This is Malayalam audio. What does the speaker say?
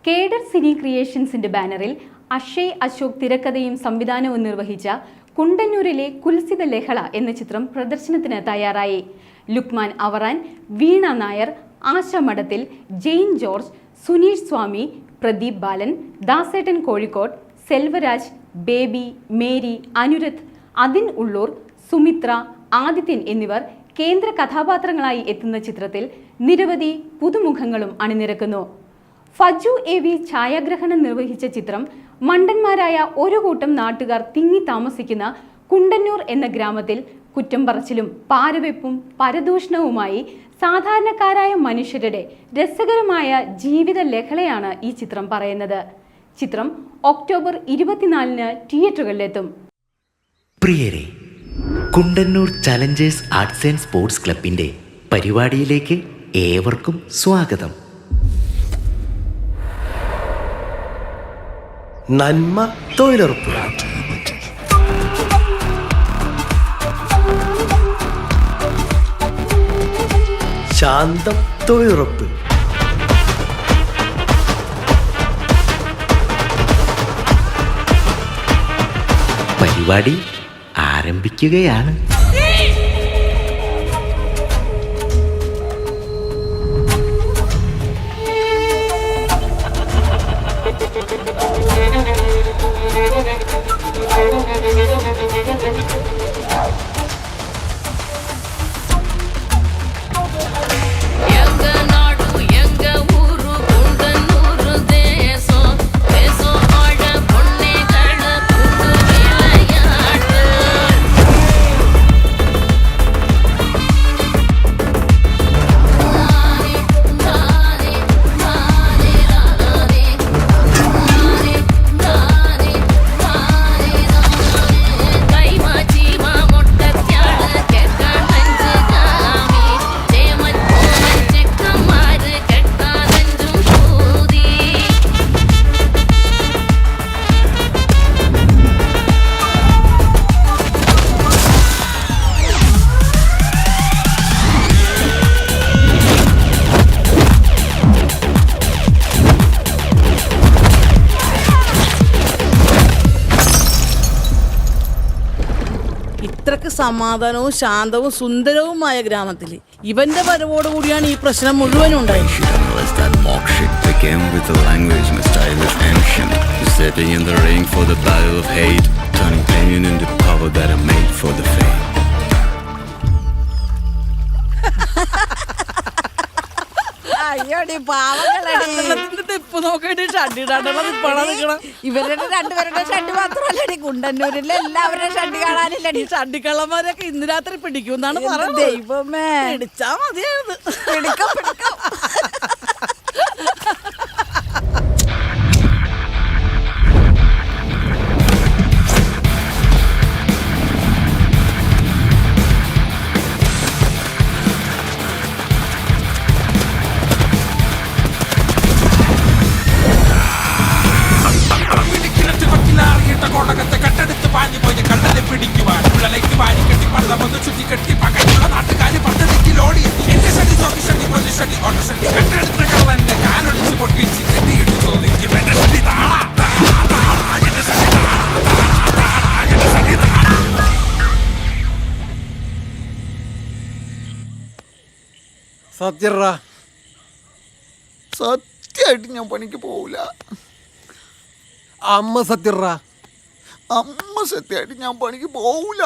കേഡർ സിനി ക്രിയേഷൻസിന്റെ ബാനറിൽ അക്ഷയ് അശോക് തിരക്കഥയും സംവിധാനവും നിർവഹിച്ച കുണ്ടന്നൂരിലെ കുൽസിത ലഹള എന്ന ചിത്രം പ്രദർശനത്തിന് തയ്യാറായി. ലുക്മാൻ അവറാൻ, വീണ നായർ, ആശ മഠത്തിൽ, ജെയിൻ ജോർജ്, സുനീഷ് സ്വാമി, പ്രദീപ് ബാലൻ, ദാസേട്ടൻ കോഴിക്കോട്, സെൽവരാജ്, ബേബി, മേരി, അനുരത്, അതിൻ ഉള്ളൂർ, സുമിത്ര, ആദിത്യൻ എന്നിവർ കേന്ദ്ര കഥാപാത്രങ്ങളായി എത്തുന്ന ചിത്രത്തിൽ നിരവധി പുതുമുഖങ്ങളും അണിനിരക്കുന്നു. ഫജു എ.വി. ഛായാഗ്രഹണം നിർവഹിച്ച ചിത്രം മണ്ടന്മാരായ ഒരു കൂട്ടം നാട്ടുകാർ തിങ്ങി താമസിക്കുന്ന കുണ്ടന്നൂർ എന്ന ഗ്രാമത്തിൽ കുറ്റം പറച്ചിലും പാരവെപ്പും പരദൂഷണവുമായി സാധാരണക്കാരായ മനുഷ്യരുടെ രസകരമായ ജീവിത ലഹളയാണ് ഈ ചിത്രം പറയുന്നത്. ചിത്രം ഒക്ടോബർ 24-ന് തിയേറ്ററുകളിലെത്തും. പ്രിയരെ, Kundannur challengers arts and sports ക്ലബിൻ്റെ പരിപാടിയിലേക്ക് ഏവർക്കും സ്വാഗതം. നന്മ തൊഴിലുറപ്പ്. ശാന്തം തൊഴിലുറപ്പ്. പരിപാടി ആരംഭിക്കുകയാണ്. ഇത്രക്ക് സമാധാനവും ശാന്തവും സുന്ദരവുമായ ഗ്രാമത്തിൽ ഇവന്റെ വരവോടുകൂടിയാണ് ഈ പ്രശ്നം മുഴുവനും ഉണ്ടായത്. അയ്യോടി പാവങ്ങളടി തിപ്പ് നോക്കിയിട്ട് ഷഡിടാണ്ടുള്ള തിപ്പാണ് നിൽക്കണം. ഇവരുടെ രണ്ടുപേരുടെ ഷഡ് മാത്രമല്ലടി, കുണ്ടന്നൂരിലെ എല്ലാവരുടെ ഷഡ് കാണാനില്ലടി. ഷഡിക്കള്ളന്മാരൊക്കെ ഇന്ന് രാത്രി പിടിക്കും എന്നാണ് പറയുന്നത്. ദൈവമേ, പിടിച്ചാ മതിയായത്. പിടിക്കാം പിടിക്കാം. സത്യമായിട്ട് ഞാൻ പണിക്ക് പോവില്ല. അമ്മ സത്യറാ, അമ്മ സത്യമായിട്ട് ഞാൻ പണിക്ക് പോവില്ല.